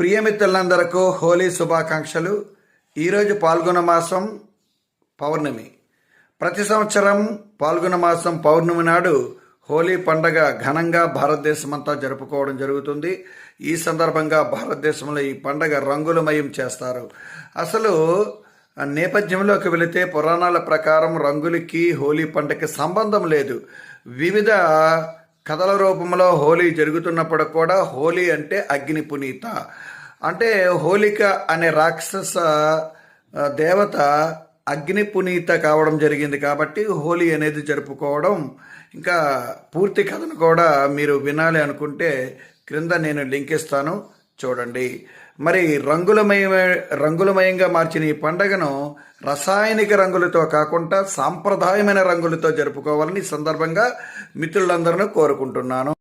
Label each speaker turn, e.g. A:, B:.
A: ప్రియమిత్రులందరకు హోలీ శుభాకాంక్షలు. ఈరోజు పాల్గొన మాసం పౌర్ణమి. ప్రతి సంవత్సరం పాల్గొన మాసం పౌర్ణమి నాడు హోలీ పండగ ఘనంగా భారతదేశమంతా జరుపుకోవడం జరుగుతుంది. ఈ సందర్భంగా భారతదేశంలో ఈ పండగ రంగులమయం చేస్తారు. అసలు నేపథ్యంలోకి వెళితే పురాణాల ప్రకారం రంగులకి హోలీ పండగకి సంబంధం లేదు. వివిధ కథల రూపంలో హోలీ జరుగుతున్నప్పుడు కూడా హోలీ అంటే అగ్ని పునీత, అంటే హోలిక అనే రాక్షస దేవత అగ్ని పునీత కావడం జరిగింది కాబట్టి హోలీ అనేది జరుపుకోవడం. ఇంకా పూర్తి కథను కూడా మీరు వినాలి అనుకుంటే క్రింద నేను లింక్ ఇస్తాను, చూడండి. మరి రంగులమయంగా మార్చిన ఈ పండగను రసాయనిక రంగులతో కాకుండా సాంప్రదాయమైన రంగులతో జరుపుకోవాలని ఈ సందర్భంగా మిత్రులందరినీ కోరుకుంటున్నాను.